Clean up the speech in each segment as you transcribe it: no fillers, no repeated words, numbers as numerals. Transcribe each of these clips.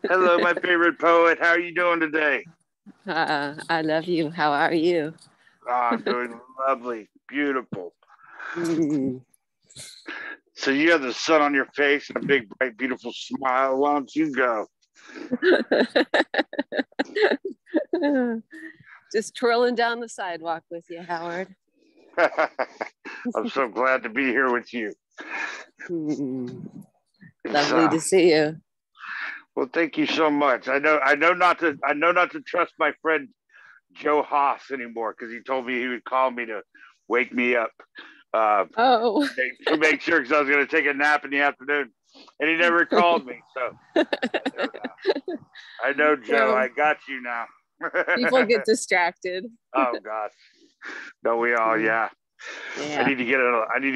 Hello, my favorite poet. How are you doing today? I love you. How are you? Oh, I'm doing lovely, beautiful. Mm. So you have the sun on your face and a big, bright, beautiful smile. Why don't you go? Just twirling down the sidewalk with you, Howard. I'm so glad to be here with you. Mm. It's Lovely to see you. well, thank you so much. I know not to trust my friend Joe Haas anymore because he told me he would call me to wake me up uh, Oh. to make sure because I was going to take a nap in the afternoon, and he never called me. So I know Joe. No, I got you now. people get distracted. Oh gosh, no, we all Mm. yeah. Yeah. I need to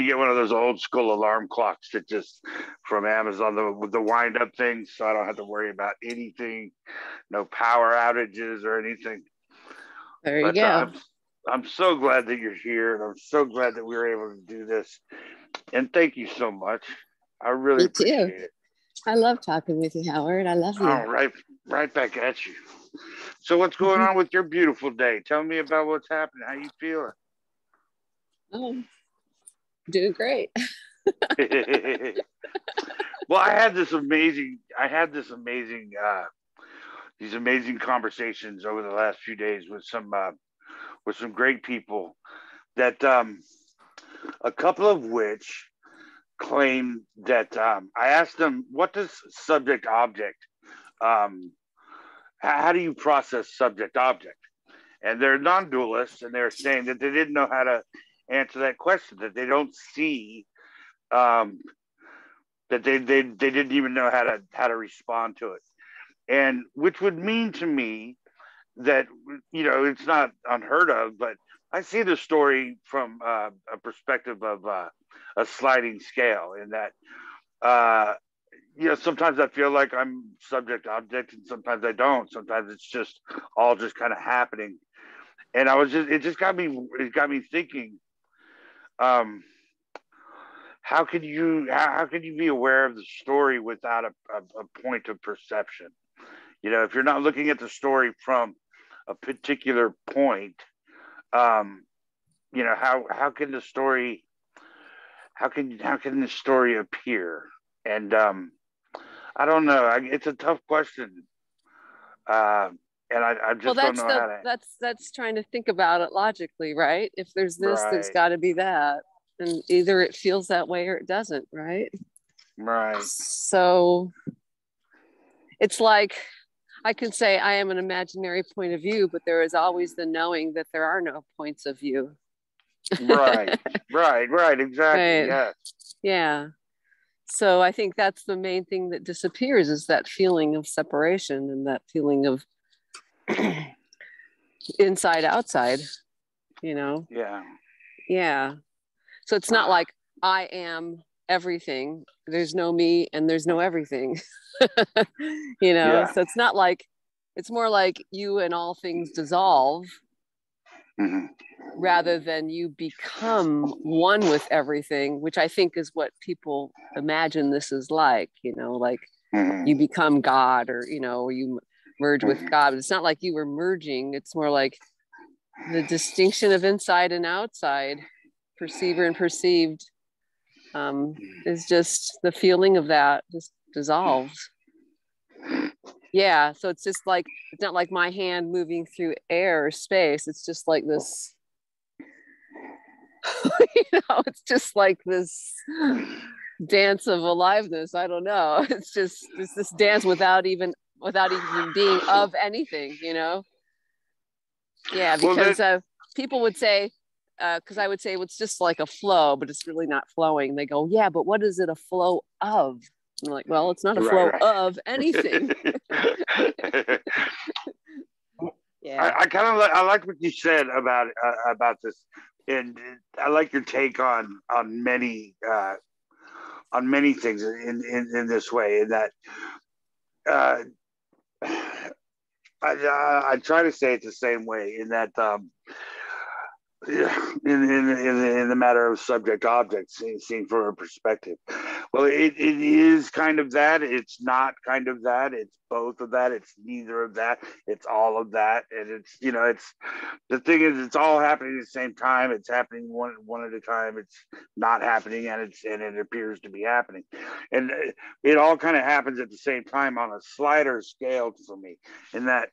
get one of those old school alarm clocks that just from Amazon with the wind up things, so I don't have to worry about anything, no power outages or anything. There you But go. I'm so glad that you're here, and I'm so glad that we were able to do this. And thank you so much. I really Me too. appreciate it. I love talking with you, Howard. I love you. All right, right back at you. So what's going on with your beautiful day? Tell me about what's happening. How you feeling? Oh, doing great. Well, I had these amazing conversations over the last few days with some great people that a couple of which claim that I asked them, what does subject object, um, how do you process subject object? And they're non-dualists, and they're saying that they didn't know how to answer that question, that they don't see, um, that they didn't even know how to respond to it, and which would mean to me that it's not unheard of, but I see the story from a perspective of a sliding scale, in that uh, sometimes I feel like I'm subject object, and sometimes I don't. Sometimes it's just all just kind of happening, and it just got me thinking. Um, how can you be aware of the story without a point of perception? If you're not looking at the story from a particular point, um, how can the story how can the story appear? And I don't know. It's a tough question, uh, and I Well, just don't know how to. that's trying to think about it logically, right? If there's this, there's Right, got to be that, and either it feels that way or it doesn't, right? right, So it's like I can say I am an imaginary point of view, but there is always the knowing that there are no points of view. right, right. Exactly. Right. Yes. Yeah. So I think that's the main thing that disappears is that feeling of separation and that feeling of inside outside, you know? Yeah. Yeah. So it's not like I am everything. There's no me and there's no everything. Yeah. So it's not like it's more like you and all things dissolve Hmm. rather than you become one with everything, which I think is what people imagine this is like Hmm. you become God or you merge with Hmm. God. But it's not like you were merging. It's more like the distinction of inside and outside, perceiver and perceived, is just the feeling of that just dissolves. Yeah. So it's just like, it's not like my hand moving through air or space. It's just like this, it's just like this dance of aliveness. I don't know. It's this dance without even being of anything. Yeah, Well, then, because people would say, because I would say, well, it's just like a flow, but it's really not flowing. They go, yeah, but what is it a flow of? I'm like, well, it's not a right, flow right. of anything. Yeah. I kind of I like what you said about this, and I like your take on many things in this way. In that, uh, I try to say it the same way. In that, in the matter of subject object, seen from a perspective, Well, it is kind of that. It's not kind of that. It's both of that. It's neither of that. It's all of that. And it's, it's the thing is, it's all happening at the same time. It's happening one at a time. It's not happening, and it appears to be happening. And it all kind of happens at the same time on a slider scale for me. In that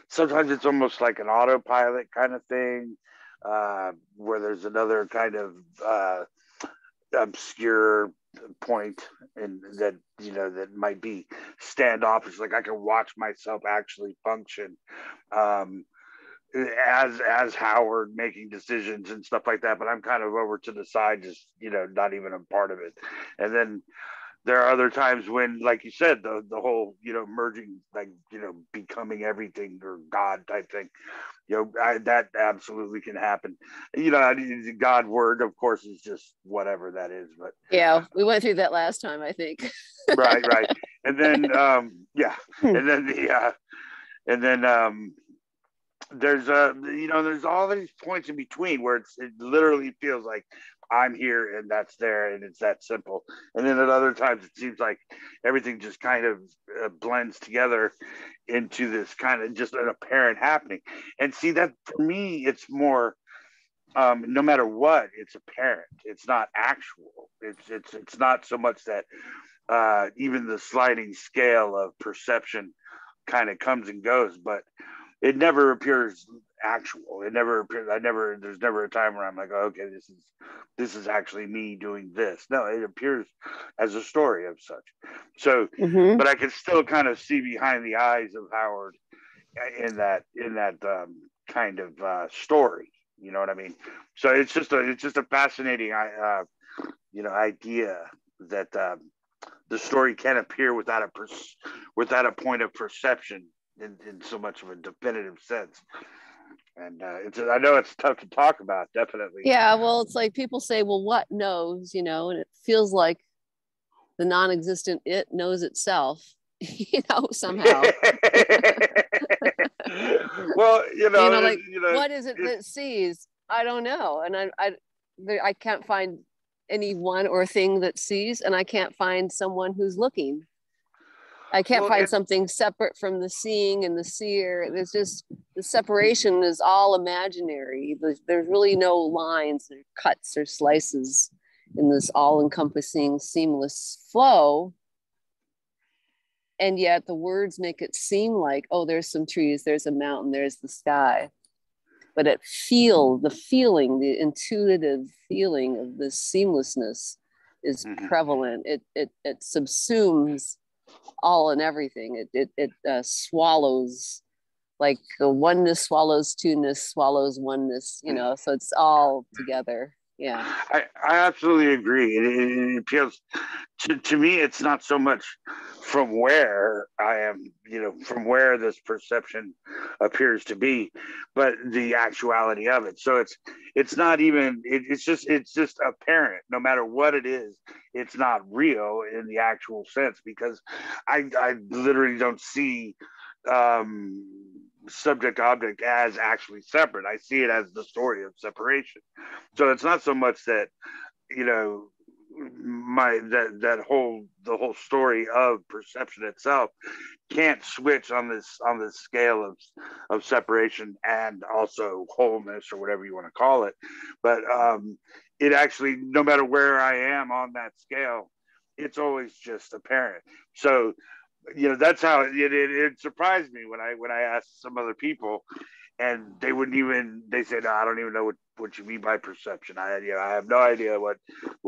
sometimes it's almost like an autopilot kind of thing, where there's another kind of obscure point and that that might be standoffish, like I can watch myself actually function as Howard making decisions and stuff like that, but I'm kind of over to the side, just not even a part of it. And then there are other times when, like you said, the whole merging, like becoming everything or God type thing, that absolutely can happen. God word, of course, is just whatever that is, but yeah, we went through that last time, I think. right. And then yeah, and then there's there's all these points in between where it literally feels like I'm here and that's there, and it's that simple. And then at other times it seems like everything just kind of blends together into this kind of just an apparent happening. And see, that for me, it's more no matter what, it's apparent. It's not actual. It's not so much that even the sliding scale of perception kind of comes and goes, but it never appears actual. It never appears. There's never a time where I'm like, oh, okay, this is actually me doing this. No, it appears as a story of such. So, but I can still kind of see behind the eyes of Howard in that kind of story. You know what I mean? So it's just a fascinating idea that the story can appear without a point of perception in so much of a definitive sense. And I know it's tough to talk about, definitely. Yeah, well, it's like people say, well, what knows, and it feels like the non-existent it knows itself, somehow. Well, what is it that sees? I don't know. And I can't find anyone or thing that sees, and I can't find someone who's looking. I can't find something separate from the seeing and the seer. There's just, the separation is all imaginary. There's really no lines or cuts or slices in this all-encompassing, seamless flow. And yet the words make it seem like, oh, there's some trees, there's a mountain, there's the sky. But the intuitive feeling of this seamlessness is prevalent. It subsumes all and everything. It swallows, like the oneness swallows two-ness, swallows oneness, so it's all together. Yeah, I absolutely agree. It feels to me, it's not so much from where I am, from where this perception appears to be, but the actuality of it. So it's not even, it's just apparent. No matter what it is, it's not real in the actual sense, because I literally don't see subject object as actually separate. I see it as the story of separation. So it's not so much that the whole story of perception itself can't switch on this scale of separation and also wholeness, or whatever you want to call it. But it actually, no matter where I am on that scale, it's always just apparent. So that's how it surprised me when I asked some other people, and they said, no, I don't even know what you mean by perception. I have no idea what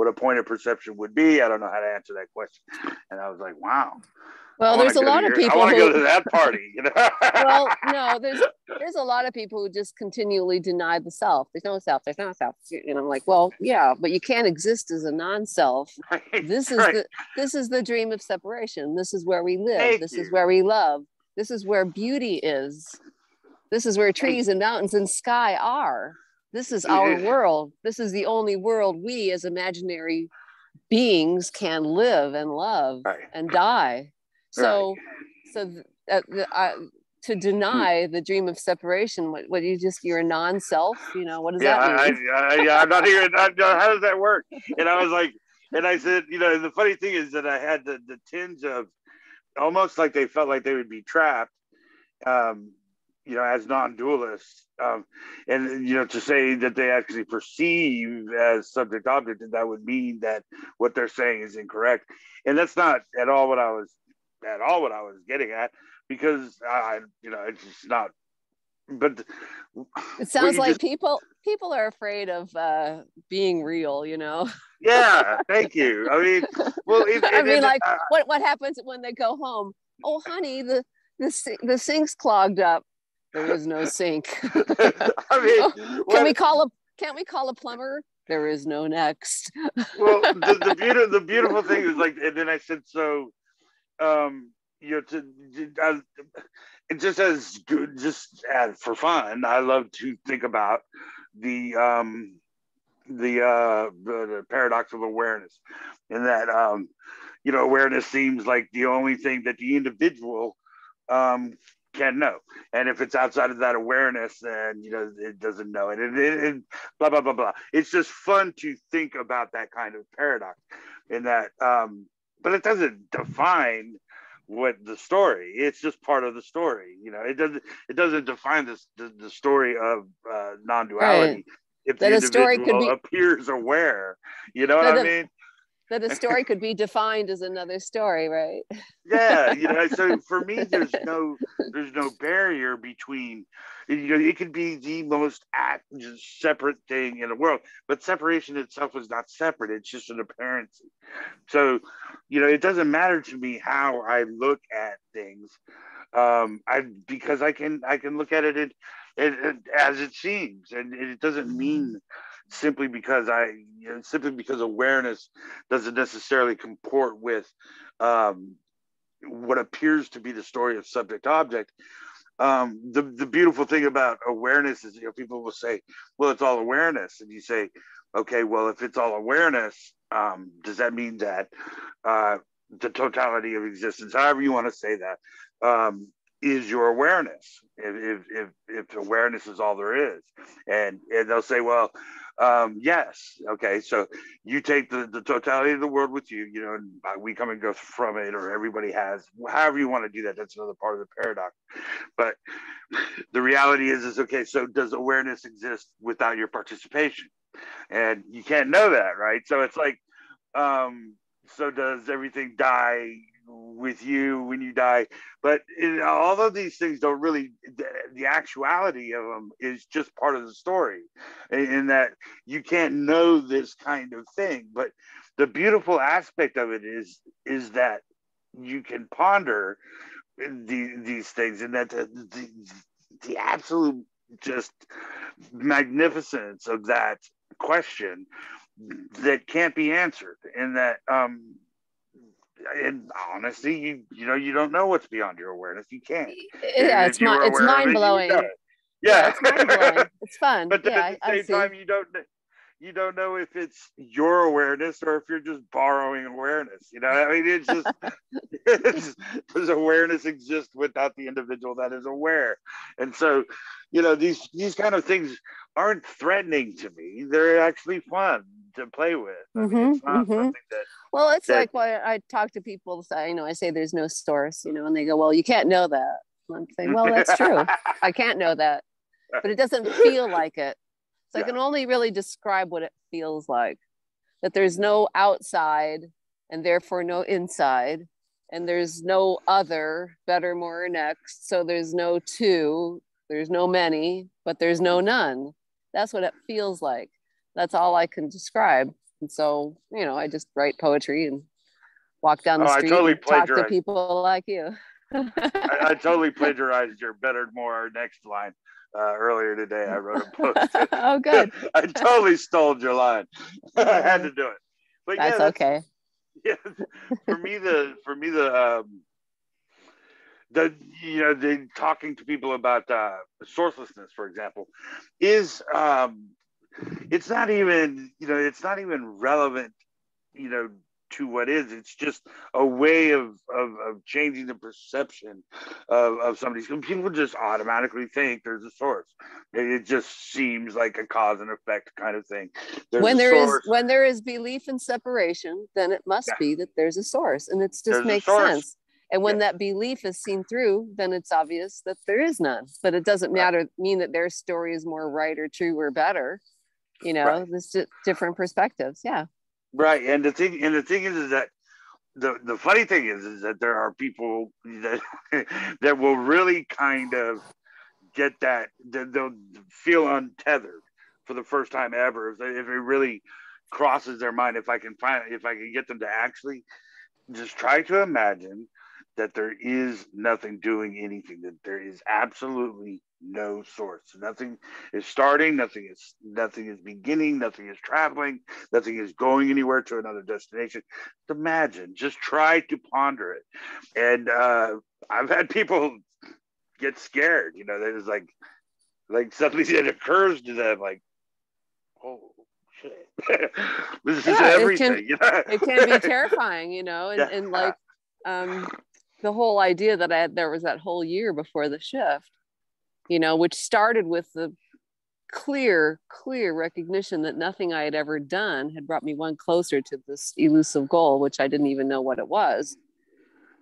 a point of perception would be. I don't know how to answer that question. And I was like, wow. Well, there's a lot of people. I want to go to that party. Well, no, there's a lot of people who just continually deny the self. There's no self. There's no self. And I'm like, well, yeah, but you can't exist as a non-self. Right, this is the dream of separation. This is where we live. This is where we love. This is where beauty is. This is where trees and mountains and sky are. This is our world. This is the only world we as imaginary beings can live and love and die. So to deny the dream of separation, what you're a non-self, what does that mean? I'm not here. How does that work? And I was like, And I said, the funny thing is that I had the tinge of almost like they felt like they would be trapped, um, as non-dualists, and to say that they actually perceive as subject object, and that would mean that what they're saying is incorrect, and that's not at all what I was getting at, because it's just not. But it sounds like people are afraid of being real, Yeah, thank you. I mean, well, what happens when they go home? Oh, honey, the sink's clogged up. There is no sink. I mean, can't we call a plumber? There is no next. Well, the beautiful thing is, like, and then I said, so, just as good, just for fun, I love to think about the paradox of awareness, and that awareness seems like the only thing that the individual can know, and if it's outside of that awareness, then it doesn't know it, and blah blah blah blah. It's just fun to think about that kind of paradox, in that, but it doesn't define what the story. It's just part of the story. It doesn't define the story of non-duality. Right. If the individual appears aware, what I mean? That a story could be defined as another story, right? Yeah, so for me, there's no barrier between, it could be the most separate thing in the world, but separation itself is not separate. It's just an appearance. So, it doesn't matter to me how I look at things, because I can look at it as it seems, and it doesn't mean simply because awareness doesn't necessarily comport with what appears to be the story of subject object. The beautiful thing about awareness is, people will say, well, it's all awareness, and you say, okay, well, if it's all awareness, does that mean that the totality of existence, however you want to say that, is your awareness? If awareness is all there is, and they'll say, well, yes, okay, so you take the totality of the world with you, and we come and go from it, or everybody has, however you want to do that. That's another part of the paradox. But the reality is okay, so does awareness exist without your participation? And you can't know that, right? So it's like, so does everything die with you when you die? But all of these things don't really, the actuality of them is just part of the story, in that you can't know this kind of thing. But the beautiful aspect of it is that you can ponder these things, and that the absolute just magnificence of that question that can't be answered, and that and honestly, you don't know what's beyond your awareness. You can't. Yeah, it's mind blowing. Yeah, it's mind blowing. It's fun. But then at the same time, you don't know if it's your awareness or if you're just borrowing awareness. I mean, it's just does awareness exist without the individual that is aware? And so, these kind of things aren't threatening to me. They're actually fun to play with. I mean, it's not something that. Well, it's like when I talk to people, I say there's no source, and they go, well, you can't know that. I'm saying, well, that's true. I can't know that, but it doesn't feel like it. So I can only really describe what it feels like, that there's no outside and therefore no inside, and there's no other, better, more, or next. So there's no two, there's no many, but there's no none. That's what it feels like. That's all I can describe. And so, I just write poetry and walk down the street and talk to people like you. I totally plagiarized your better, more, next line. Earlier today, I wrote a post. Oh, good. I totally stole your line. I had to do it. But that's okay. Yeah, for me, the talking to people about sourcelessness, for example, is it's not even relevant, to what is. It's just a way of changing the perception of somebody. People just automatically think there's a source. It just seems like a cause and effect kind of thing. There's when a there source. when there is belief in separation, then it must Yeah. be that there's a source, and it just There's makes sense. And when that belief is seen through, then it's obvious that there is none. But it doesn't mean that their story is more right or true or better. You know, there's different perspectives. Yeah. Right. And the thing is that the funny thing is that there are people that that will really kind of get that they'll feel untethered for the first time ever if it really crosses their mind. If I can get them to actually just try to imagine that there is nothing doing anything, that there is absolutely no source. Nothing is starting, nothing is beginning, nothing is traveling, nothing is going anywhere to another destination. Imagine, just try to ponder it. And I've had people get scared, you know, they're just like suddenly it occurs to them like, oh shit. This is everything. It can be terrifying, you know, and like the whole idea that there was that whole year before the shift, you know, which started with the clear recognition that nothing I had ever done had brought me one closer to this elusive goal, which I didn't even know what it was.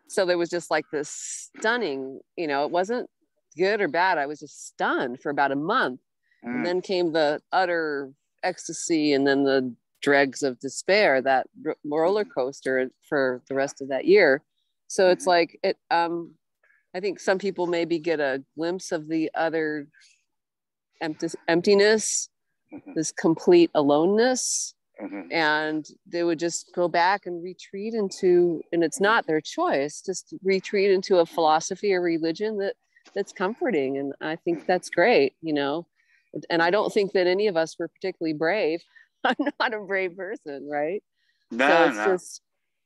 So there was just like this stunning, you know, it wasn't good or bad. I was just stunned for about a month. And then came the utter ecstasy and then the dregs of despair, that roller coaster for the rest of that year. So it's like I think some people maybe get a glimpse of the other emptiness, this complete aloneness, and they would just go back and retreat into, and it's not their choice, just retreat into a philosophy or religion that's comforting. And I think that's great, you know. And I don't think that any of us were particularly brave. I'm not a brave person, right?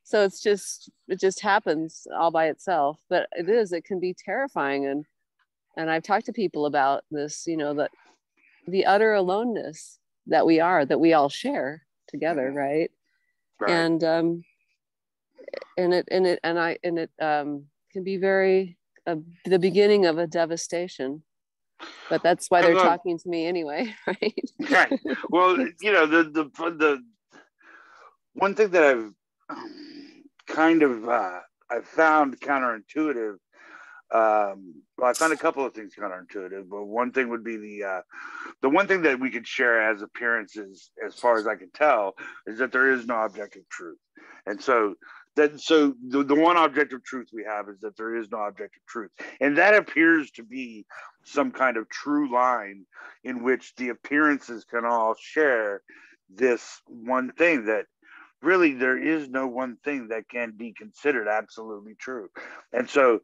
So it just happens all by itself. But it can be terrifying. And I've talked to people about this, you know, that the utter aloneness that we all share together, right? And it can be very the beginning of a devastation. But that's why they're talking to me anyway, right? Right. Well, you know, the one thing that I've kind of I found counterintuitive. Well, I found a couple of things counterintuitive, but one thing would be the one thing that we could share as appearances, as far as I can tell, is that there is no objective truth, and so the one objective truth we have is that there is no objective truth, and that appears to be some kind of true line in which the appearances can all share this one thing, that really there is no one thing that can be considered absolutely true. And so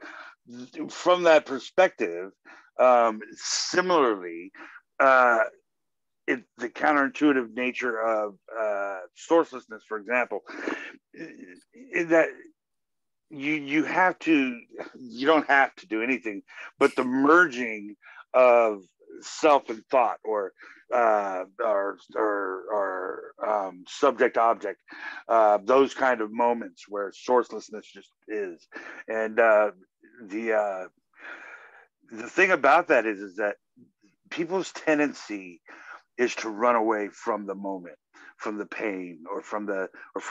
from that perspective, similarly, the counterintuitive nature of sourcelessness, for example, in that you don't have to do anything, but the merging of self and thought, or subject object, those kind of moments where sourcelessness just is. And the thing about that is that people's tendency is to run away from the moment, from the pain, or from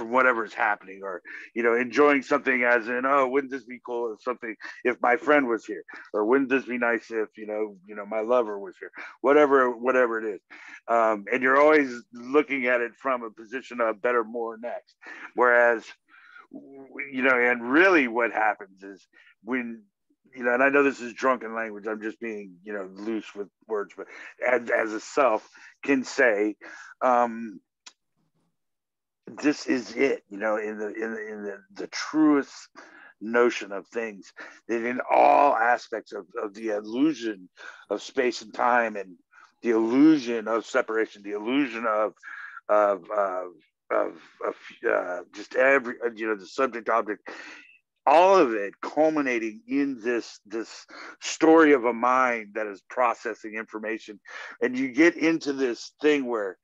whatever is happening, or, you know, enjoying something as in, oh, wouldn't this be cool if something, if my friend was here, or wouldn't this be nice if, you know, my lover was here, whatever it is. And you're always looking at it from a position of better, more, next. Whereas, you know, and really what happens is when, you know, and I know this is drunken language, I'm just being, you know, loose with words, but as a self can say, this is it, you know, in the truest notion of things, that in all aspects of the illusion of space and time, and the illusion of separation, the illusion of just every, you know, the subject object, all of it culminating in this story of a mind that is processing information. And you get into this thing where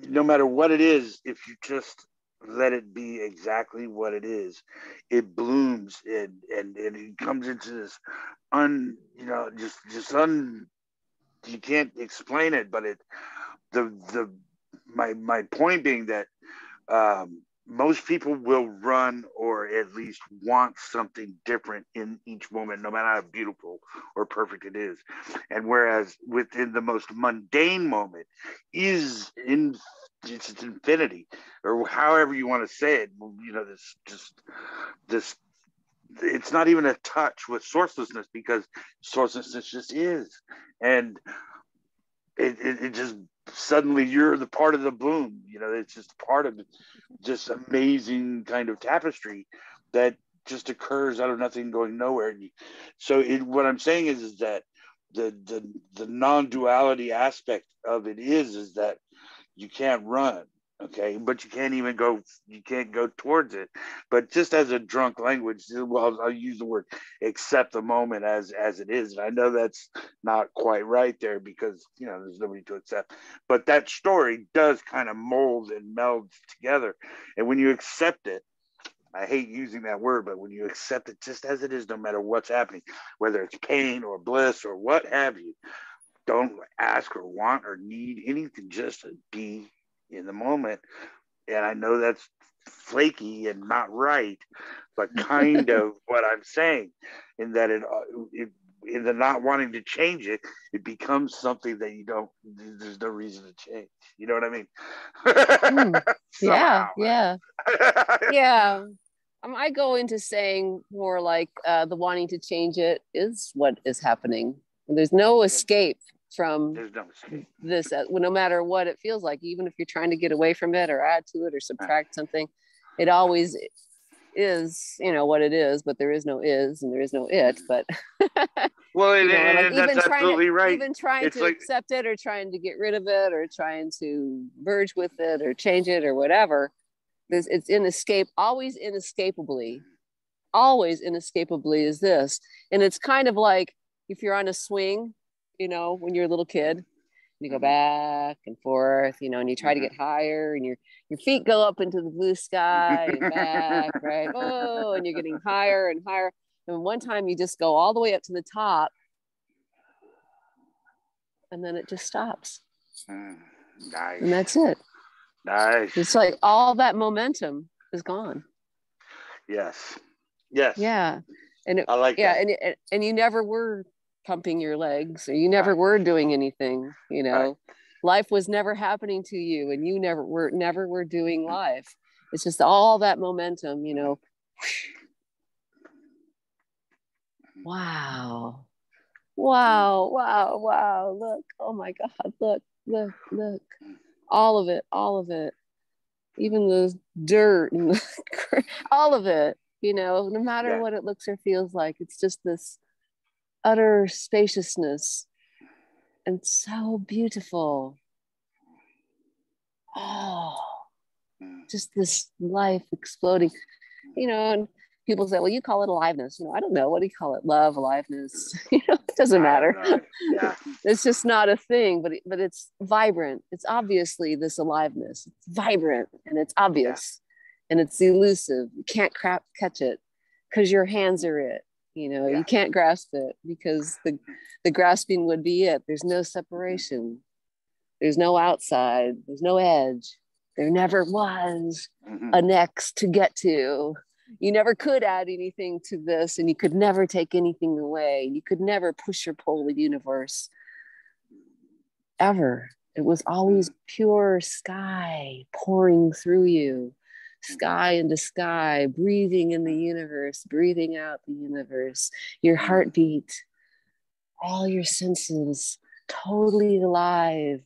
no matter what it is, if you just let it be exactly what it is. It blooms and it comes into this just you can't explain it, but the my point being that most people will run or at least want something different in each moment, no matter how beautiful or perfect it is. And whereas within the most mundane moment is in it's infinity, or however you want to say it. This it's not even a touch with sourcelessness, because sourcelessness just is, and it just suddenly you're the part of the bloom. It's just part of just amazing kind of tapestry that just occurs out of nothing going nowhere. So what I'm saying is that the non-duality aspect of it is that you can't run, okay, but you can't go towards it. But just as a drunk language, well, I'll use the word accept the moment as it is. And I know that's not quite right there, because there's nobody to accept, but that story does kind of mold and meld together. And when you accept it, I hate using that word, but when you accept it just as it is, no matter what's happening, whether it's pain or bliss or what have you, don't ask or want or need anything, just to be in the moment. And I know that's flaky and not right, but kind of what I'm saying, in that in the not wanting to change it, it becomes something that there's no reason to change. You know what I mean? Yeah, Somehow. yeah, yeah. I go into saying more like the wanting to change it is what is happening. There's no escape from There's no escape. this, no matter what it feels like, even if you're trying to get away from it or add to it or subtract something, it always is, what it is, but there is no is and there is no it. But well, like that's absolutely right. Even trying to accept it or trying to get rid of it or trying to merge with it or change it or whatever, it's always inescapably is this. And it's kind of like if you're on a swing, when you're a little kid, and you go back and forth, and you try to get higher, and your feet go up into the blue sky and back, right? Oh, and you're getting higher and higher. And one time you just go all the way up to the top, and then it just stops. Nice. And that's it. Nice. It's like all that momentum is gone. Yes. Yeah. And I like that. And you never were pumping your legs, or you never were doing anything, Right. Life was never happening to you, and you never were doing life. It's just all that momentum, Wow. Look, oh my God, look. All of it. Even the dirt and all of it, no matter what it looks or feels like, it's just this utter spaciousness and so beautiful. Oh, just this life exploding, and people say, well, you call it aliveness. I don't know. What do you call it? Love, aliveness. It doesn't matter. Yeah. It's just not a thing, but it's vibrant. It's obviously this aliveness. It's vibrant and it's obvious and it's elusive. You can't catch it because your hands are it. You can't grasp it because the grasping would be it. There's no separation. There's no outside. There's no edge. There never was a next to get to. You never could add anything to this, and you could never take anything away. You could never push or pull the universe ever. It was always pure sky pouring through you, sky into sky, breathing in the universe, breathing out the universe, your heartbeat, all your senses totally alive.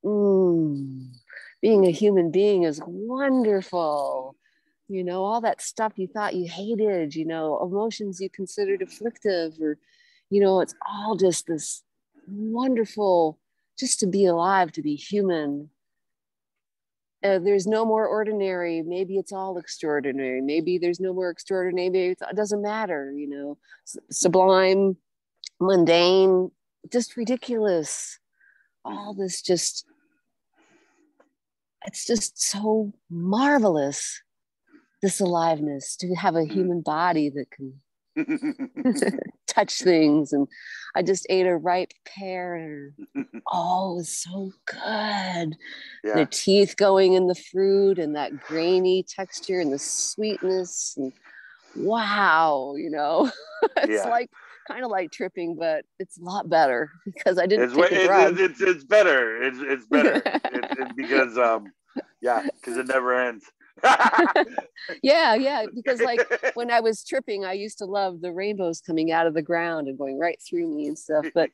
Being a human being is wonderful. All that stuff you thought you hated, emotions you considered afflictive, or, it's all just this wonderful, just to be alive, to be human. There's no more ordinary. Maybe it's all extraordinary. Maybe there's no more extraordinary. Maybe it doesn't matter, sublime, mundane, just ridiculous. All this just it's just so marvelous, this aliveness, to have a human body that can touch things. And I just ate a ripe pear. Oh, it was so good. Yeah. The teeth going in the fruit and that grainy texture and the sweetness. And wow, it's like kind of like tripping, but it's a lot better because I didn't take a drug. It's better. It's better because because it never ends. yeah, because like when I was tripping, I used to love the rainbows coming out of the ground and going right through me and stuff. But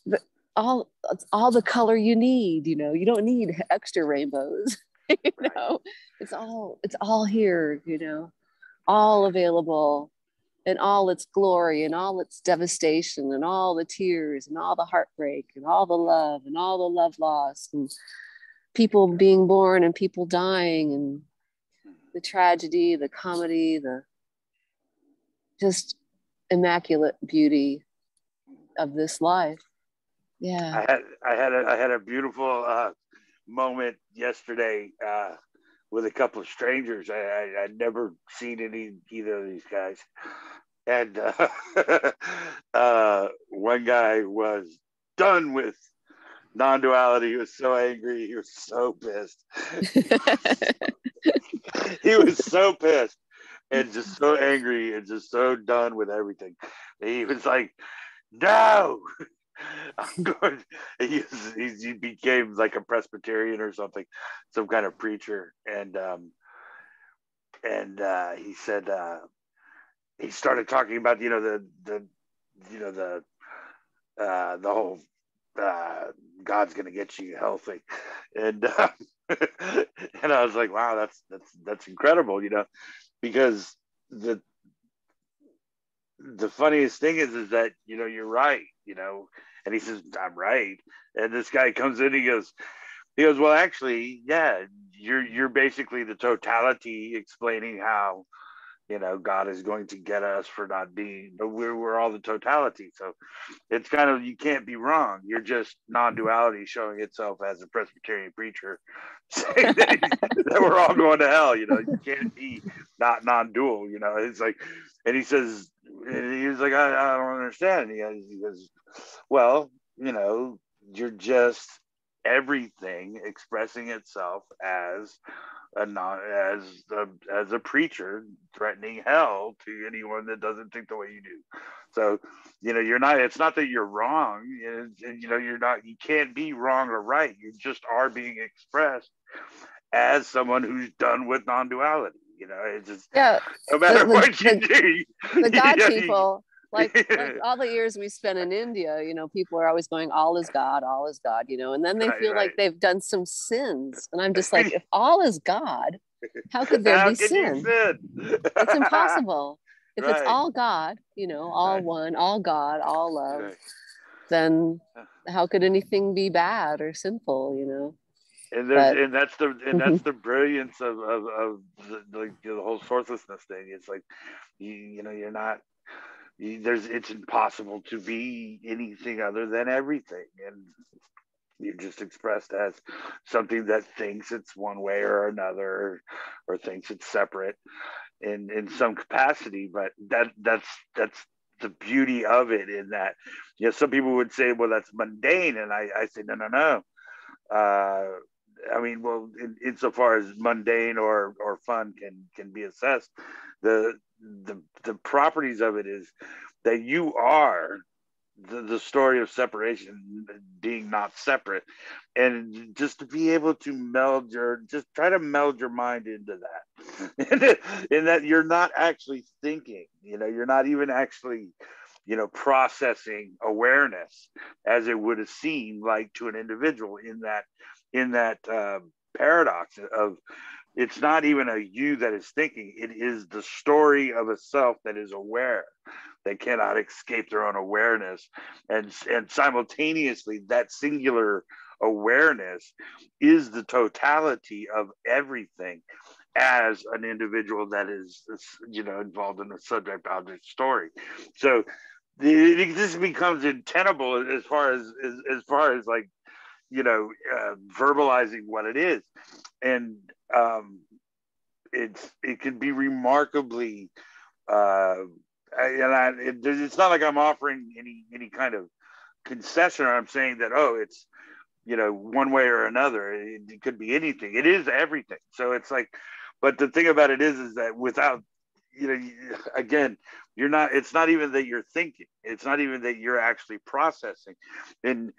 it's all the color you need. You don't need extra rainbows. It's all here. All available, in all its glory and all its devastation and all the tears and all the heartbreak and all the love and all the love lost and people being born and people dying and the tragedy, the comedy, the just immaculate beauty of this life. Yeah. I had a beautiful moment yesterday with a couple of strangers. I'd never seen either of these guys. And one guy was done with non-duality. He was so angry. He was so pissed. He was so pissed and just so angry and just so done with everything. He was like, no, I'm going. He became like a Presbyterian or something, some kind of preacher. And he said, he started talking about, the whole God's gonna get you healthy, and and I was like, wow, that's incredible, because the funniest thing is that you're right, and he says I'm right, and this guy comes in, he goes, well, actually, yeah, you're basically the totality explaining how God is going to get us for not being, but we're all the totality. So it's kind of, you can't be wrong. You're just non-duality showing itself as a Presbyterian preacher saying that we're all going to hell. You can't be not non-dual. It's like, and he says, he was like, I don't understand. He goes, well, you're just everything expressing itself as as a preacher threatening hell to anyone that doesn't think the way you do. So you're not, it's not that you're wrong, you're not, you can't be wrong or right, you just are being expressed as someone who's done with non-duality. It's just, no matter what you do, the God people, like all the years we spent in India, people are always going, all is God, and then they feel like they've done some sins. And I'm just like, if all is God, how could there be sin? It's impossible. If it's all God, all one, all God, all love, then how could anything be bad or sinful, And that's the brilliance of the whole sourcelessness thing. It's like, you're not, it's impossible to be anything other than everything, and you're just expressed as something that thinks it's one way or another, or thinks it's separate in some capacity. But that's the beauty of it, in that some people would say, well, that's mundane, and I say no. I mean, well, insofar as mundane or fun can be assessed, the properties of it is that you are the story of separation, being not separate, and just to be able to try to meld your mind into that, in that you're not actually thinking, you're not even actually processing awareness as it would have seemed like to an individual, in that paradox of, it's not even a you that is thinking, it is the story of a self that is aware. They cannot escape their own awareness, and simultaneously that singular awareness is the totality of everything, as an individual that is involved in the subject object story. So this becomes untenable as far as like verbalizing what it is. And it can be remarkably, it's not like I'm offering any kind of concession, or I'm saying that, oh, it's, one way or another. It could be anything. It is everything. So it's like, but the thing about it is that without, again, it's not even that you're thinking. It's not even that you're actually processing. And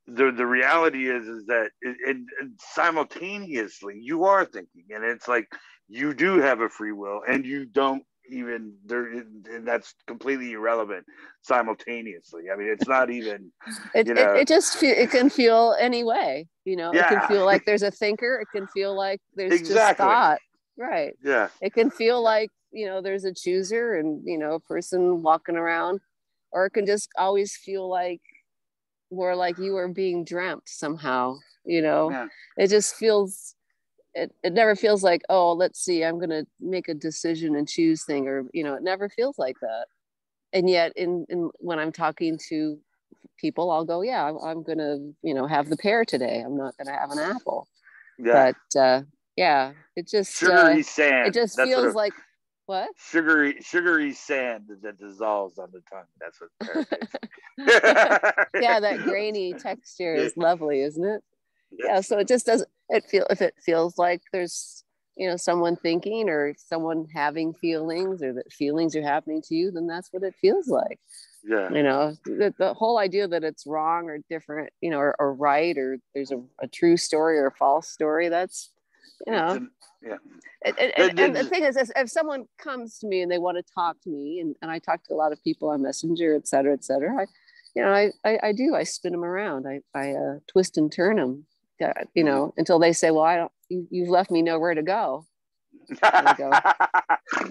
the reality is that, and simultaneously you are thinking, and it's like, you do have a free will, and you don't even there, and that's completely irrelevant simultaneously. I mean, it's not even, it can feel any way, it can yeah, feel like there's a thinker, it can feel like there's just exactly, thought, right? yeah, It can feel like, there's a chooser and, a person walking around, or it can just always feel like more like you are being dreamt somehow, yeah. it just feels, it never feels like, oh, let's see, I'm going to make a decision and choose thing, or, it never feels like that. And yet in when I'm talking to people, I'll go, yeah, I'm going to, have the pear today. I'm not going to have an apple. Yeah. But yeah, Sugary sand. it just That's feels like, what? Sugary sand that dissolves on the tongue. That's what pear tastes. Yeah, that grainy texture Yeah. is lovely, isn't it? Yes. Yeah, so it just doesn't, if it feels like there's, someone thinking or someone having feelings, or that feelings are happening to you, then that's what it feels like. Yeah. The whole idea that it's wrong or different, or right, or there's a true story or a false story, that's, yeah. and the thing is, if someone comes to me and they want to talk to me, and I talk to a lot of people on Messenger, et cetera, I spin them around. I twist and turn them, until they say, well, you've left me nowhere to go. I go,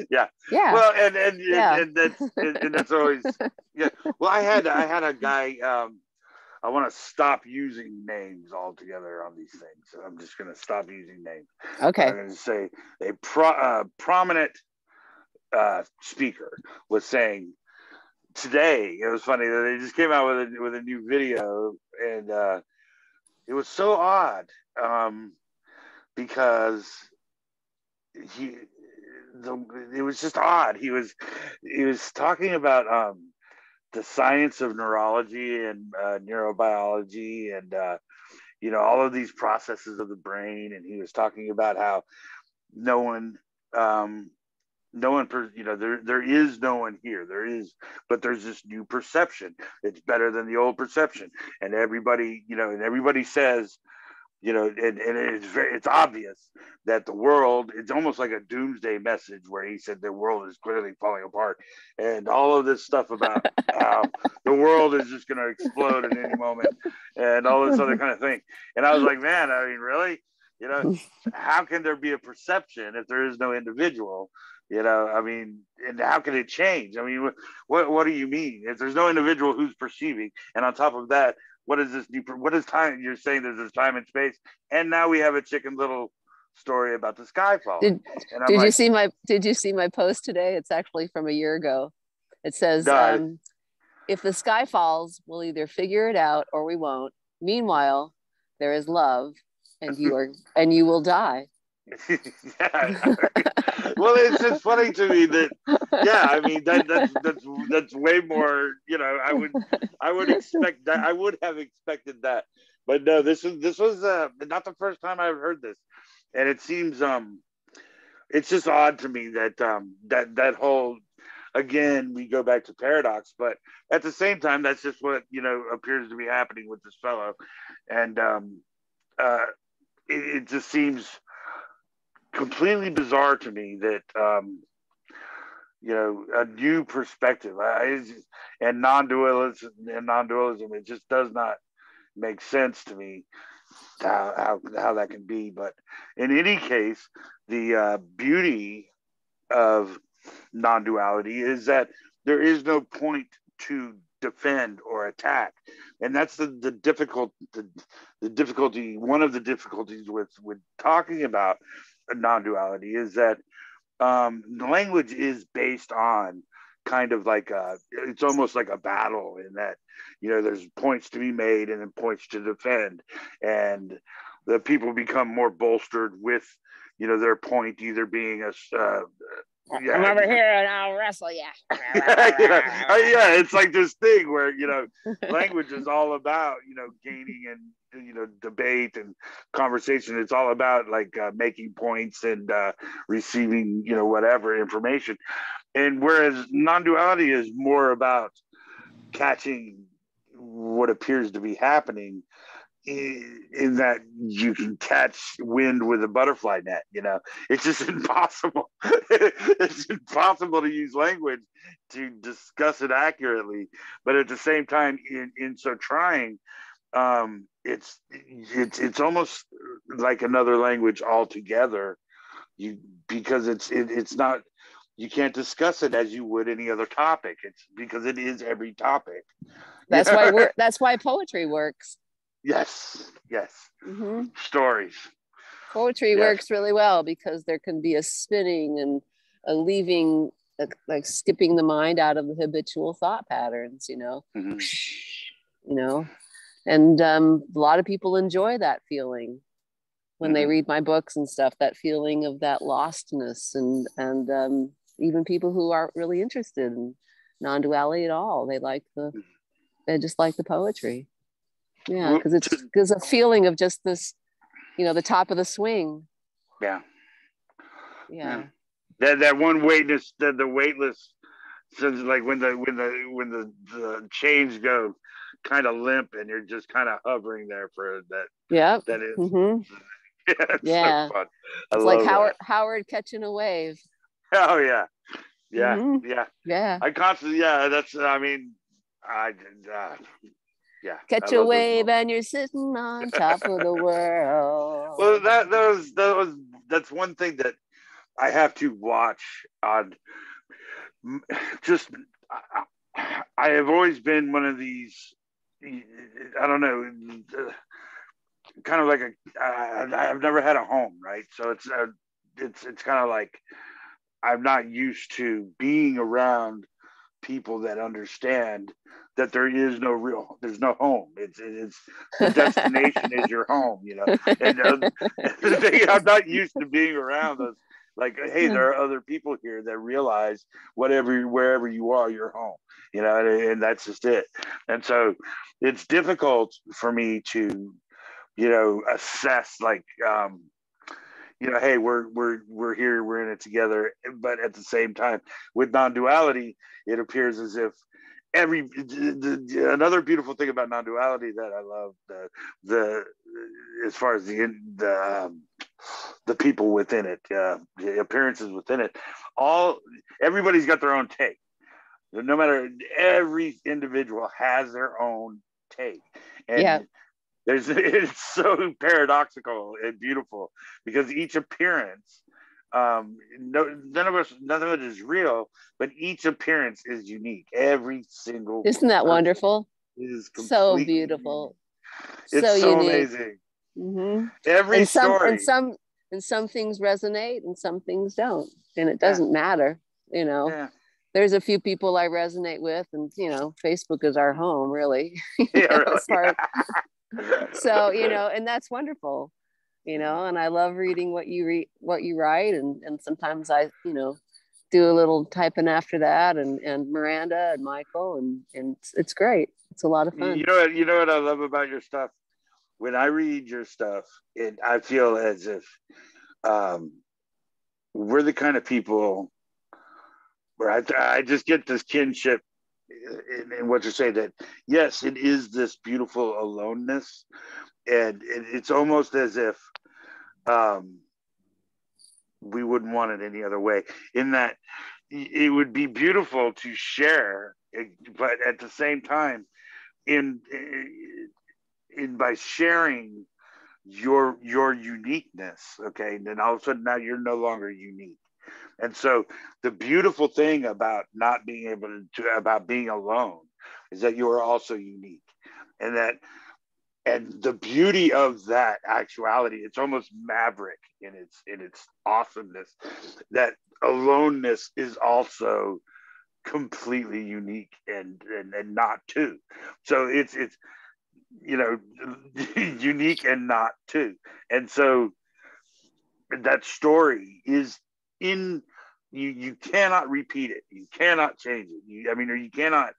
yeah. Well, and that's always, yeah. Well, I had a guy, I want to stop using names altogether on these things. So I'm just going to stop using names. Okay. I'm going to say a prominent speaker was saying today. It was funny that they just came out with a new video, and it was so odd, because it was just odd. He was talking about the science of neurology and neurobiology, and all of these processes of the brain, and he was talking about how no one there is no one here. But there's this new perception. It's better than the old perception, and everybody says, and it's obvious that the world, it's almost like a doomsday message, where he said the world is clearly falling apart, and all of this stuff about how the world is just going to explode at any moment, and all this other kind of thing. And I was like, man, I mean, really, how can there be a perception if there is no individual? I mean, and how can it change? I mean, what do you mean? If there's no individual who's perceiving, and on top of that, what is time? You're saying there's this time and space, and now we have a Chicken Little story about the sky falling. Did you see my post today? It's actually from a year ago. It says, if the sky falls, we'll either figure it out or we won't. Meanwhile, there is love, and you will die. Yeah. Well, it's just funny to me that, yeah, I mean, that's way more, I would expect that. I would have expected that, but no, this was not the first time I've heard this, and it seems it's just odd to me that that whole, again, we go back to paradox, but at the same time, that's just what appears to be happening with this fellow, and it just seems completely bizarre to me that a new perspective, and non-dualism, it just does not make sense to me how that can be. But in any case, the beauty of non-duality is that there is no point to defend or attack, and that's the difficulty. One of the difficulties with talking about non-duality is that the language is based on kind of like it's almost like a battle in that, you know, there's points to be made and then points to defend, and the people become more bolstered with, you know, their point either being a yeah, I'm over here and I'll wrestle you. Yeah, it's like this thing where, you know, language is all about, you know, gaining and, you know, debate and conversation. It's all about like making points and receiving, you know, whatever information. And whereas non-duality is more about catching what appears to be happening, in that you can catch wind with a butterfly net. You know, it's just impossible. It's impossible to use language to discuss it accurately, but at the same time, in so trying, it's almost like another language altogether. Because it's not, you can't discuss it as you would any other topic. It's because it is every topic. That's why poetry works. Yes. Mm-hmm. Stories. Poetry works really well because there can be a spinning and a leaving, like skipping the mind out of the habitual thought patterns, you know, mm-hmm. You know, and a lot of people enjoy that feeling when they read my books and stuff, that feeling of that lostness, and even people who aren't really interested in non-duality at all, they just like the poetry. Yeah, because it's a feeling of just this, you know, the top of the swing. Yeah. That one weightless, the weightless, since like when the chains go kind of limp and you're just kind of hovering there for that. Yeah. That is. Mm-hmm. It's so fun. It's like Howard catching a wave. Oh yeah. Yeah. I constantly, that's, I mean, catch a wave and you're sitting on top of the world. Well, that's one thing that I have to watch on. Just, I have always been one of these, I don't know, kind of like I've never had a home, right? So it's kind of like I'm not used to being around people that understand that there's no home. It's the destination is your home, you know. And the thing, I'm not used to being around those. Like, hey, there are other people here that realize wherever you are, you're home, you know, and that's just it. And so it's difficult for me to, you know, assess like, you know, hey, we're here, we're in it together. But at the same time, with non-duality, it appears as if another beautiful thing about non-duality that I love, the as far as the people within it, the appearances within it, everybody's got their own take. No matter, every individual has their own take, and it's so paradoxical and beautiful because each appearance, none of it is real, but each appearance is unique. Every single isn't that wonderful? Is so beautiful. It's so amazing. Mm-hmm. Every story, and some things resonate and some things don't, and it doesn't matter, you know. Yeah. There's a few people I resonate with, and you know, Facebook is our home, really. So, you know, and that's wonderful, you know, and I love reading what you write, and sometimes I, you know, do a little typing after that, and Miranda and Michael, and it's great. It's a lot of fun. You know what I love about your stuff? When I read your stuff, I feel as if we're the kind of people where I just get this kinship in what you say, that yes, it is this beautiful aloneness, and it's almost as if we wouldn't want it any other way, in that it would be beautiful to share, but at the same time, in by sharing your uniqueness, okay, and then all of a sudden now you're no longer unique. And so the beautiful thing about not being able to about being alone is that you are also unique, and the beauty of that actuality, it's almost maverick in its awesomeness, that aloneness is also completely unique and not two. So it's you know unique and not two. And so that story is in you cannot repeat it. You cannot change it. I mean, or you cannot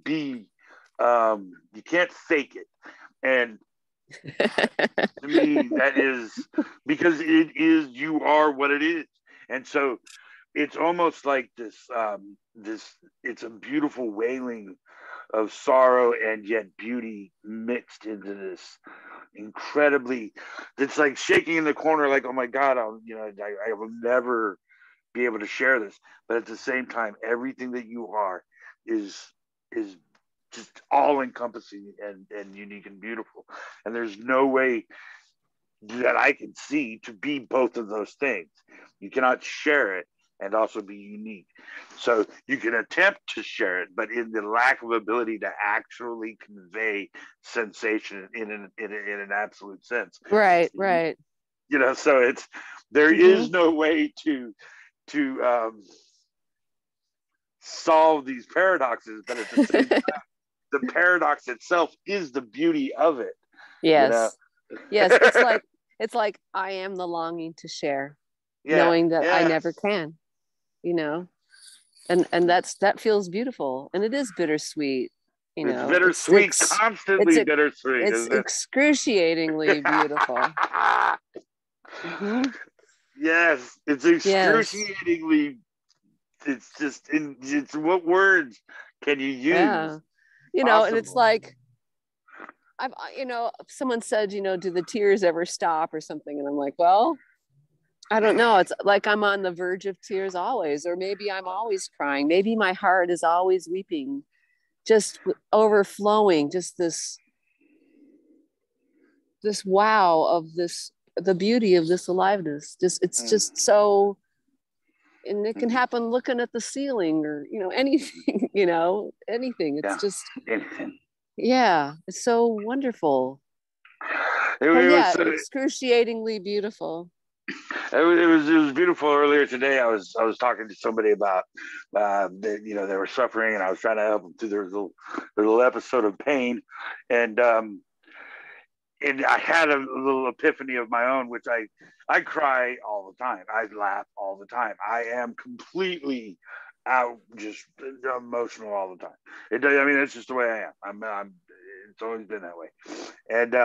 be you can't fake it. And to me, that is because it is you are what it is. And so it's almost like this it's a beautiful wailing of sorrow and yet beauty mixed into this incredibly, it's like shaking in the corner, like, oh my God, I will never be able to share this. But at the same time, everything that you are is just all encompassing and unique and beautiful. And there's no way that I can see to be both of those things. You cannot share it and also be unique. So you can attempt to share it, but in the lack of ability to actually convey sensation in an absolute sense. Right. So there is no way to solve these paradoxes, but at the same time, the paradox itself is the beauty of it. Yes. Yes. It's like I am the longing to share, knowing that I never can, and that feels beautiful, and it is bittersweet. It's bittersweet, constantly bittersweet. It's excruciatingly beautiful. Mm-hmm. Yes, it's excruciatingly. Yes. It's just it's what words can you use? Yeah. And it's like someone said, do the tears ever stop or something? And I'm like, well, I don't know. It's like I'm on the verge of tears always, or maybe I'm always crying. Maybe my heart is always weeping, just overflowing, just this wow of the beauty of this aliveness. It's just so, and it can happen looking at the ceiling or, anything, anything. It's just, it's so wonderful. It was excruciatingly beautiful. It was beautiful. Earlier today, I was talking to somebody about they were suffering, and I was trying to help them through their little episode of pain, and I had a little epiphany of my own, which I cry all the time, I laugh all the time, I am completely out, just emotional all the time. It's just the way I am. I'm it's always been that way, and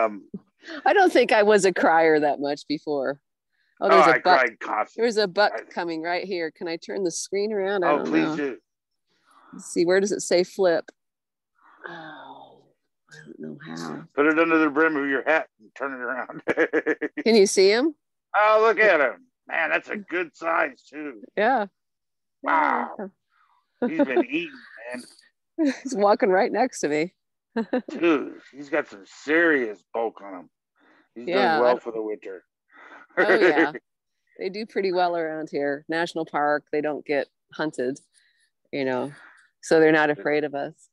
I don't think I was a crier that much before. Oh, there's a buck. There's a buck coming right here. Can I turn the screen around? I don't know. Please do. Let's see, where does it say flip? Oh, I don't know how. Put it under the brim of your hat and turn it around. Can you see him? Oh, look at him. Man, that's a good size too. Yeah. Wow. He's been eating, man. He's walking right next to me. Dude, he's got some serious bulk on him. He's doing well for the winter. Oh yeah, they do pretty well around here. National park, they don't get hunted, so they're not afraid of us.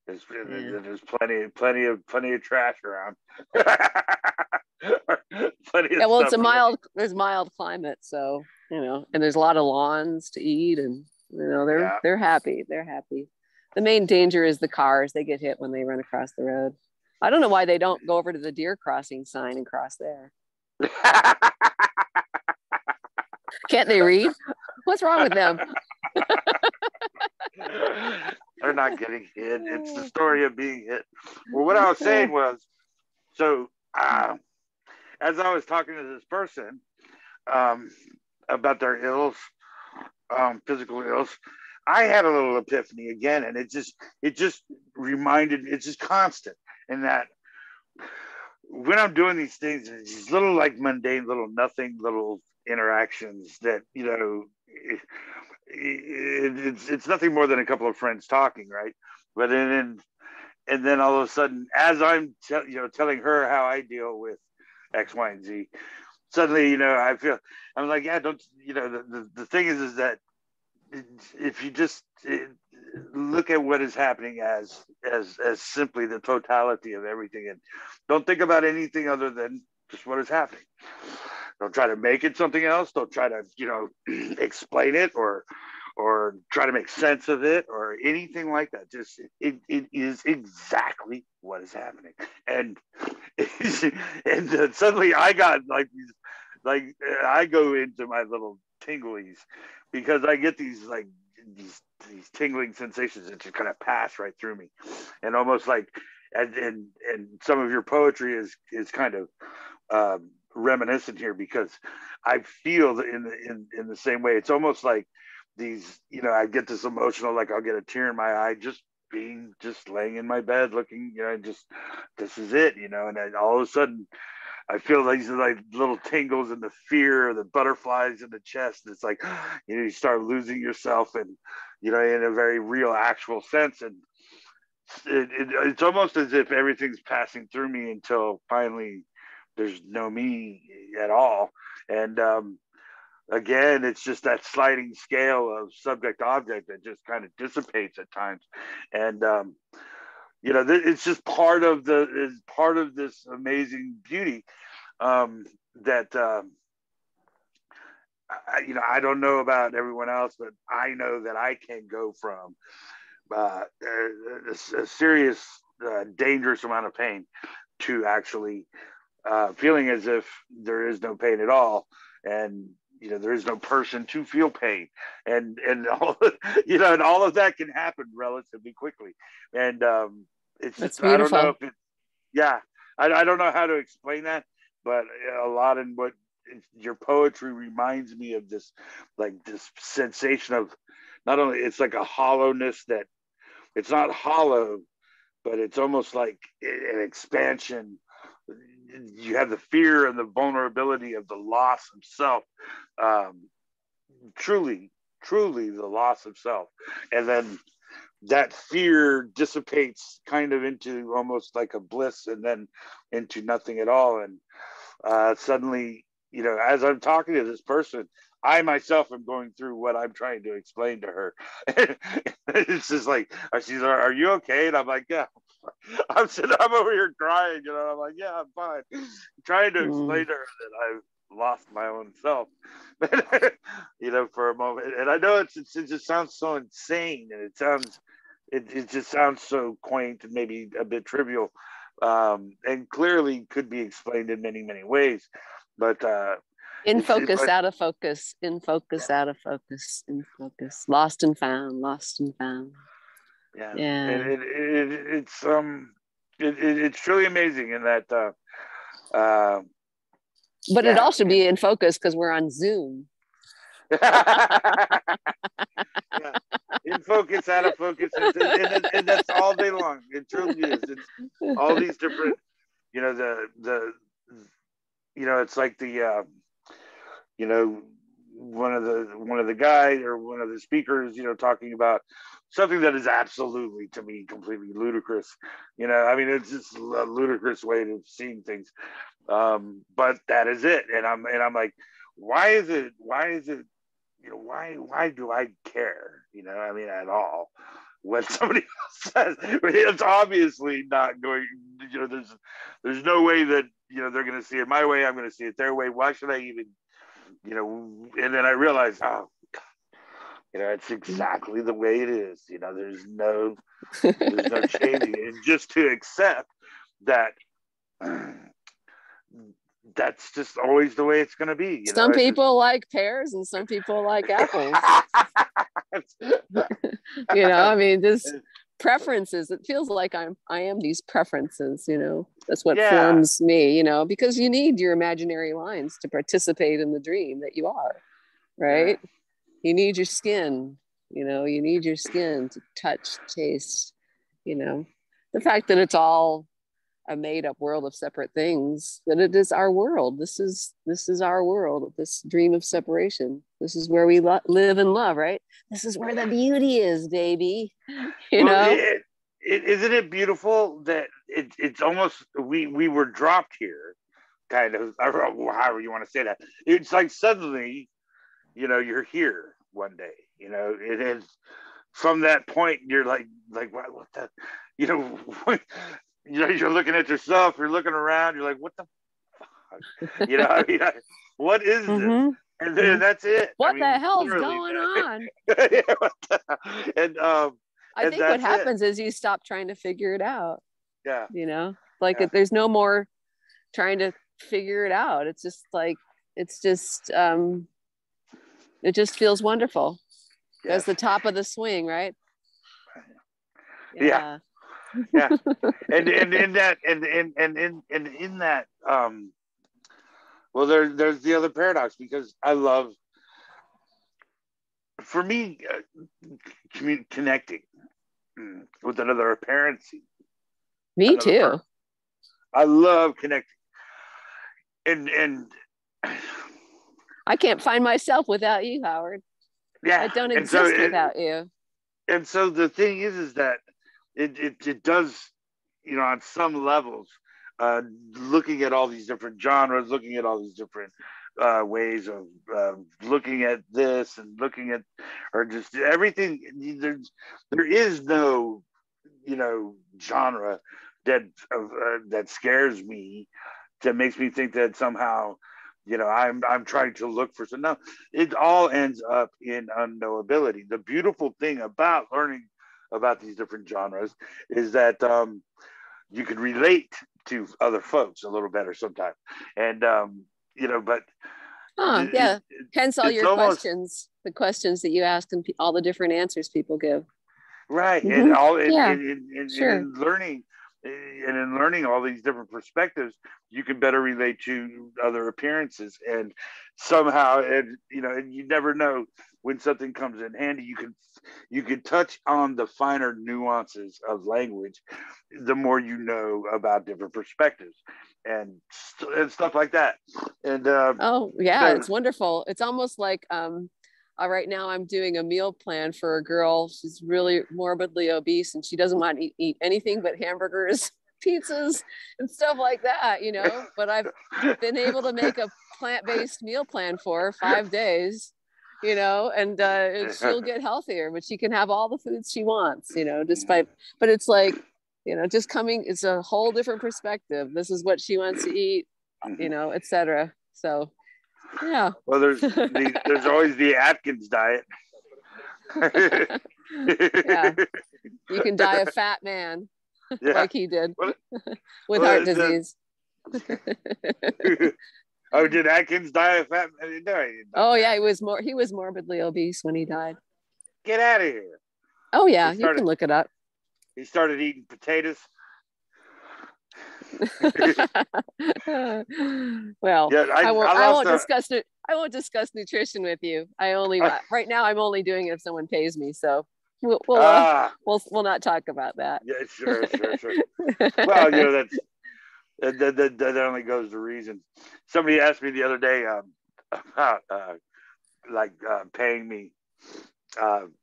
There's plenty of trash around. Well, there's mild climate, so and there's a lot of lawns to eat, and they're happy. They're happy. The main danger is the cars. They get hit when they run across the road. I don't know why they don't go over to the deer crossing sign and cross there. Can't they read? What's wrong with them? They're not getting hit. It's the story of being hit. Well, what I was saying was, so as I was talking to this person about their ills, physical ills, I had a little epiphany again, and it just reminded, it's just constant in that when I'm doing these things, it's these little like mundane, little nothing, little interactions that it's nothing more than a couple of friends talking, right? But then all of a sudden, as I'm telling her how I deal with X, Y, and Z, suddenly I feel, I'm like, yeah, don't the thing is that if you just look at what is happening as simply the totality of everything, and don't think about anything other than just what is happening. Don't try to make it something else. Don't try to explain it or or try to make sense of it or anything like that. Just it is exactly what is happening. And and suddenly I got like these, like I go into my little tinglies because I get these like these tingling sensations that just kind of pass right through me, and almost like and some of your poetry is kind of reminiscent here, because I feel that in the same way. It's almost like these, I get this emotional, like I'll get a tear in my eye just laying in my bed looking, just this is it, and then all of a sudden I feel these like little tingles and the fear, the butterflies in the chest. And it's like, you start losing yourself, and, in a very real, actual sense. And it's almost as if everything's passing through me until finally there's no me at all. And again, it's just that sliding scale of subject object that just kind of dissipates at times. And it's just part of this amazing beauty that I don't know about everyone else, but I know that I can go from a serious, dangerous amount of pain to actually feeling as if there is no pain at all, and there is no person to feel pain, and all and all of that can happen relatively quickly, and it's That's just I don't know beautiful. if it, yeah, I don't know how to explain that, but a lot in what your poetry reminds me of, this like this sensation of not only it's like a hollowness that it's not hollow, but it's almost like an expansion. You have the fear and the vulnerability of the loss of self, um, truly, truly the loss of self, and then that fear dissipates kind of into almost like a bliss, and then into nothing at all. And suddenly, as I'm talking to this person, I myself am going through what I'm trying to explain to her. It's just like, she's, are you okay? And I'm like, yeah. I'm over here crying, I'm like, yeah, I'm fine. I'm trying to explain Mm. to her that I've lost my own self, for a moment. And I know it just sounds so insane, and it just sounds so quaint and maybe a bit trivial, and clearly could be explained in many, many ways. But In focus, but out of focus, in focus, out of focus, in focus, lost and found, lost and found. yeah, and Yeah. it's truly amazing in that. Uh, But it yeah, also be in focus because we're on Zoom. yeah, in focus, out of focus, and that's all day long. It truly is. It's all these different, the it's like the you know one of the guys or one of the speakers, talking about something that is absolutely, to me, completely ludicrous. I mean, it's just a ludicrous way of seeing things, but that is it. And I'm like, why is it why do I care, I mean, at all, what somebody else says? It's obviously not going, there's no way that they're going to see it my way. I'm going to see it their way. Why should I even, and then I realized, oh, it's exactly the way it is. There's no changing it. And just to accept that, that's just always the way it's going to be. Some It's just, people like pears and some people like apples. I mean, just preferences. It feels like I am these preferences, that's what yeah, forms me, because you need your imaginary lines to participate in the dream that you are, yeah. right? You need your skin, you need your skin to touch, taste, the fact that it's all a made up world of separate things, that it is our world. This is our world, this dream of separation. This is where we live and love, right? This is where the beauty is, baby. you Well, know isn't it beautiful that it's almost, we were dropped here, kind of, or however you want to say that. It's like suddenly, you're here one day. It is, from that point you're like what the, you know, you're looking at yourself, you're looking around, you're like, what the fuck, I mean, what is this? mm-hmm. and then that's it. What I the mean, hell's literally. going on? and I and think what that's it. happens is you stop trying to figure it out. Yeah. Like there's no more trying to figure it out. It's just like, it just feels wonderful. Yes. That's the top of the swing, right? Yeah. Yeah. And in that and in that well, there's the other paradox, because I love, for me, connecting with another apparency. Me too. I love connecting, and I can't find myself without you, Howard. Yeah, I don't exist without you. And so the thing is that it does, on some levels, looking at all these different genres, looking at all these different ways of looking at this and looking at, or just everything. There is no, genre that scares me, that makes me think that somehow, I'm trying to look for some. No, it all ends up in unknowability. The beautiful thing about learning about these different genres is that you can relate to other folks a little better sometimes, and but yeah, hence all your almost, questions, the questions that you ask, and all the different answers people give. Right. And all Sure. in learning, and in learning all these different perspectives, you can better relate to other appearances, and somehow, and you never know when something comes in handy. You can touch on the finer nuances of language the more you know about different perspectives, and stuff like that. And it's wonderful. It's almost like right now I'm doing a meal plan for a girl. She's really morbidly obese, and she doesn't want to eat anything but hamburgers, pizzas, and stuff like that, But I've been able to make a plant-based meal plan for her, 5 days, and she'll get healthier, but she can have all the foods she wants, but it's like, just coming, it's a whole different perspective. This is what she wants to eat, etc. So yeah. Well, there's always the Atkins diet. Yeah. You can die a fat man, like he did, with heart disease. Oh, did Atkins die a fat man? No, he didn't. Oh yeah, he was morbidly obese when he died. Get out of here. Oh yeah, you can look it up. He started eating potatoes. Well, yeah, I won't discuss nutrition with you. Right now I'm only doing it if someone pays me. So we'll not talk about that. Yeah, sure. Well, that only goes to reason. Somebody asked me the other day about paying me.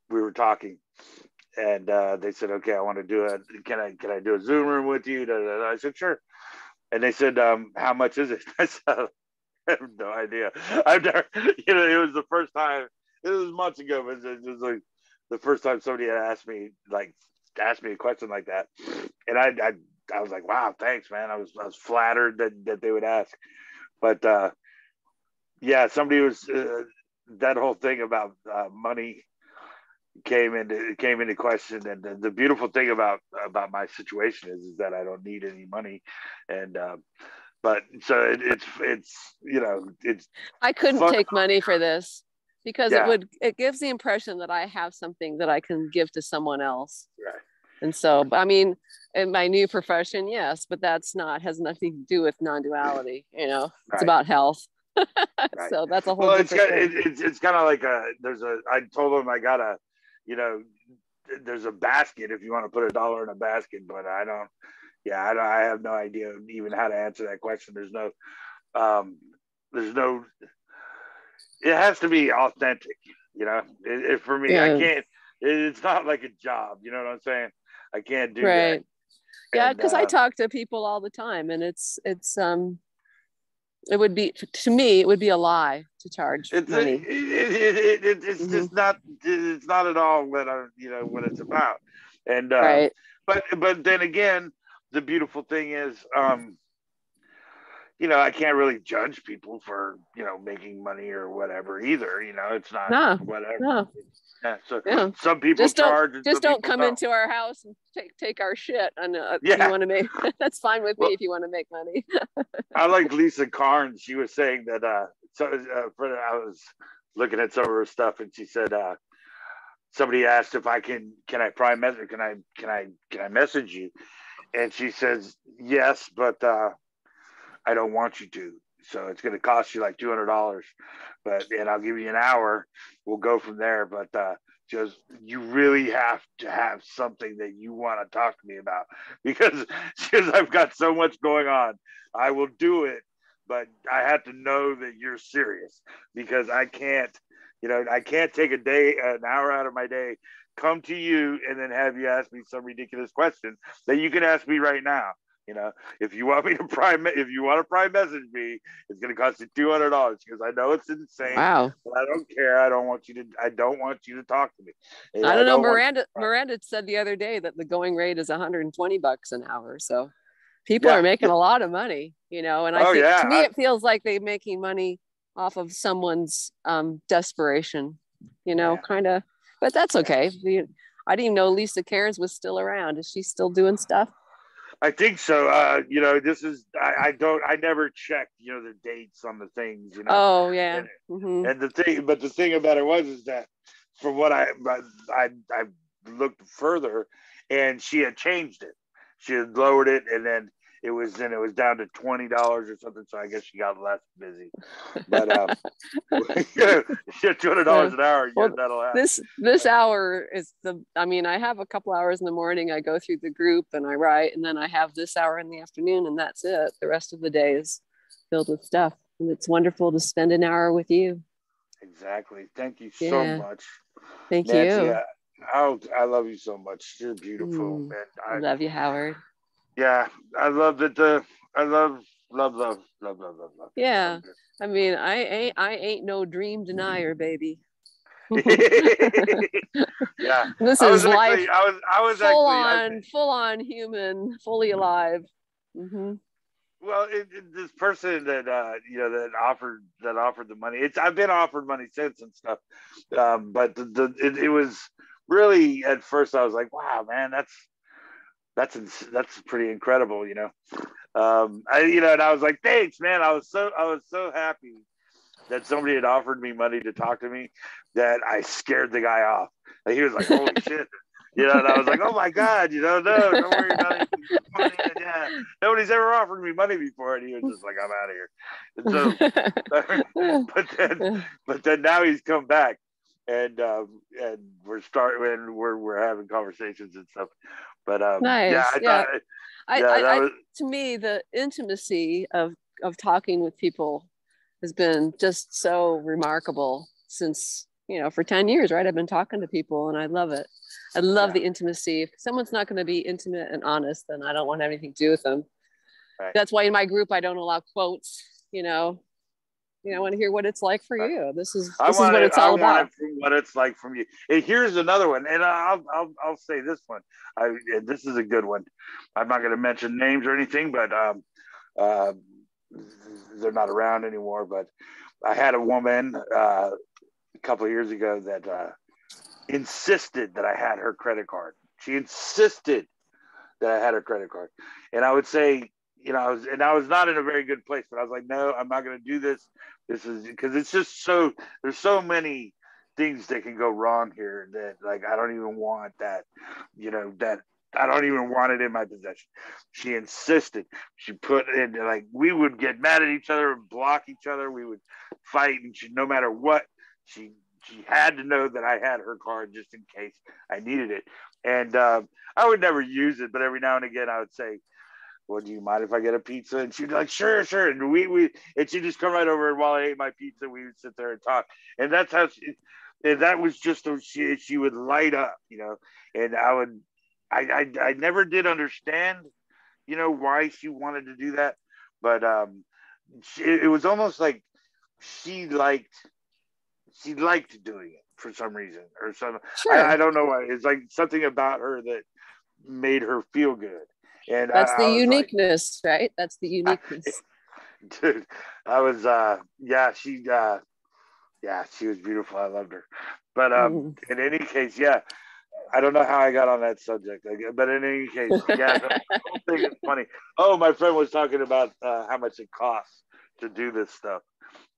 We were talking, and they said, "Okay, I want to do it. Can I do a Zoom room with you?" I said, "Sure." And they said, "How much is it?" I said, "I have no idea. I've never." It was the first time. It was months ago, but it was like the first time somebody had asked me a question like that, and I was like, "Wow, thanks, man." I was flattered that they would ask, but yeah, somebody was that whole thing about money came into question, and the beautiful thing about my situation is that I don't need any money, and but so it's I couldn't take money for this, because it gives the impression that I have something that I can give to someone else, right. And so, I mean, in my new profession, yes, but has nothing to do with non-duality. It's right. about health. Right. So that's a whole different thing. It's kind of like I told him I got there's a basket if you want to put $1 in a basket, but I have no idea even how to answer that question. There's no, it has to be authentic, for me, I can't, it's not like a job, you know what I'm saying? I can't do that. Yeah, because I talk to people all the time, and it would be, to me, it would be a lie to charge money. It's just not. It's not at all what what it's about. And right. But then again, the beautiful thing is, I can't really judge people for, making money or whatever either. It's not No, whatever. no. Yeah. So Yeah. some people charge and just some don't people come don't. into our house and take our shit. And Yeah. you want to make, that's fine with me Well, if you want to make money. I like Lisa Carnes. She was saying that, I was looking at some of her stuff and she said, somebody asked if can I prime message, can I message you? And she says, yes, but, I don't want you to. So it's going to cost you like $200, and I'll give you an hour. We'll go from there. But just you really have to have something that you want to talk to me about because I've got so much going on. I will do it, but I have to know that you're serious because I can't take an hour out of my day, come to you, and then have you ask me some ridiculous question that you can ask me right now. If you want to prime message me, it's going to cost you $200 because I know it's insane. Wow. But I don't care. I don't want you to talk to me. I don't know. Miranda said the other day that the going rate is $120 an hour. So people are making a lot of money, and I think to me, it feels like they're making money off of someone's desperation, kind of, but that's okay. I didn't even know Lisa Cairns was still around. Is she still doing stuff? I think so. This is I never checked, the dates on the things, Oh yeah. And the thing about it is that from what I looked further, and she had changed it. She had lowered it, and then it was down to $20 or something. So I guess she got less busy. But $200 an hour. Well, that'll happen. This hour is I have a couple hours in the morning. I go through the group and I write, and then I have this hour in the afternoon, and that's it. The rest of the day is filled with stuff, and it's wonderful to spend an hour with you. Exactly. Thank you so much. Thank Nancy, you. I love you so much. You're beautiful, man. I love you, Howard. Yeah, I love that. I love. Yeah, I ain't no dream denier, baby. Yeah, this is life. I was full on human, fully alive. Mm-hmm. Well, this person that that offered the money. I've been offered money since and stuff, but it was really at first I was like, wow, man, that's pretty incredible, and I was like, thanks, man. I was so happy that somebody had offered me money to talk to me that I scared the guy off. Like, he was like, holy shit. And I was like, oh my God, no, don't worry about it. Yeah, nobody's ever offered me money before. And he was just like, I'm out of here. And so, but then now he's come back, and we're having conversations and stuff. But nice. To me, the intimacy of talking with people has been just so remarkable since, for 10 years, right? I've been talking to people and I love it. I love the intimacy. If someone's not going to be intimate and honest, then I don't want to have anything to do with them. Right. That's why in my group, I don't allow quotes, I want to hear what it's like for you. This is what it's all about. What it's like from you. And here's another one. And I'll say this one. This is a good one. I'm not going to mention names or anything, but they're not around anymore. But I had a woman a couple of years ago that insisted that I had her credit card. She insisted that I had her credit card. And I would say, I was not in a very good place, but I was like, no, I'm not going to do this. This is because it's just there's so many things that can go wrong here that, like, I don't even want that, that I don't even want it in my possession. She insisted. She put in, like, we would get mad at each other and block each other. We would fight, and no matter what, she had to know that I had her card just in case I needed it. And I would never use it, but every now and again I would say, well, do you mind if I get a pizza? And she'd be like, sure. And and she'd just come right over, and while I ate my pizza, we would sit there and talk. And that's how that was just, she would light up, and I never did understand, why she wanted to do that. But it was almost like she liked doing it for some reason or something. Sure. I don't know why. It's like something about her that made her feel good. And that's the uniqueness, right? That's the uniqueness. Dude, I was yeah, she was beautiful. I loved her. But Mm. in any case, yeah, I don't know how I got on that subject, but in any case, yeah, the whole thing is funny. Oh, my friend was talking about how much it costs to do this stuff,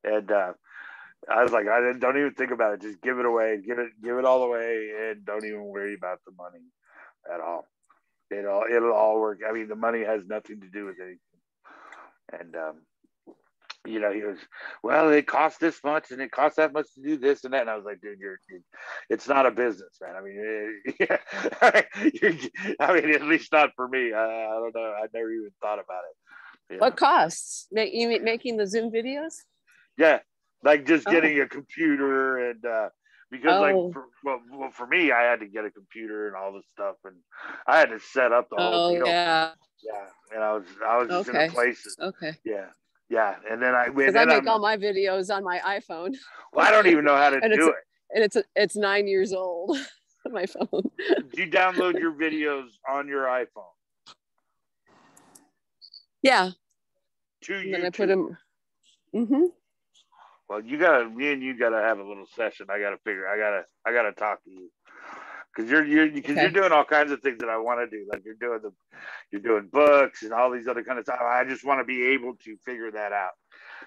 and I was like, don't even think about it. Just give it away, give it all away, and don't even worry about the money at all. It'll all work. I mean, the money has nothing to do with anything. And he was, well, it costs this much and it costs that much to do this and that. And I was like, dude, it's not a business, man. I mean, yeah, I mean, at least not for me. I don't know. I never even thought about it. What costs? You mean making the Zoom videos? Yeah, like just Oh. getting a computer and because for me, I had to get a computer and all this stuff, and I had to set up the whole deal. Yeah. Yeah, and I was just in a place. Okay. Yeah, and then because I make all my videos on my iPhone. Well, I don't even know how to do it. And it's 9 years old. My phone. You download your videos on your iPhone. Yeah. To YouTube. And then I put them. Mm-hmm. Well, me and you gotta have a little session. I gotta talk to you. Because you're doing all kinds of things that I want to do. Like you're doing books and all these other kind of stuff. I just want to be able to figure that out.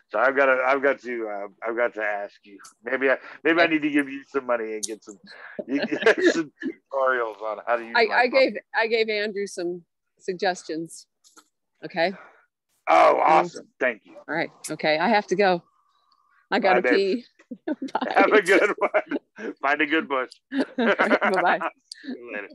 So I've got to ask you. Maybe I need to give you some money and get some tutorials on how to use. I gave Andrew some suggestions. Okay. Oh, awesome! Thank you. All right. Okay, I have to go. I gotta pee. Have a good one. Find a good bush. Right, bye-bye. See you later.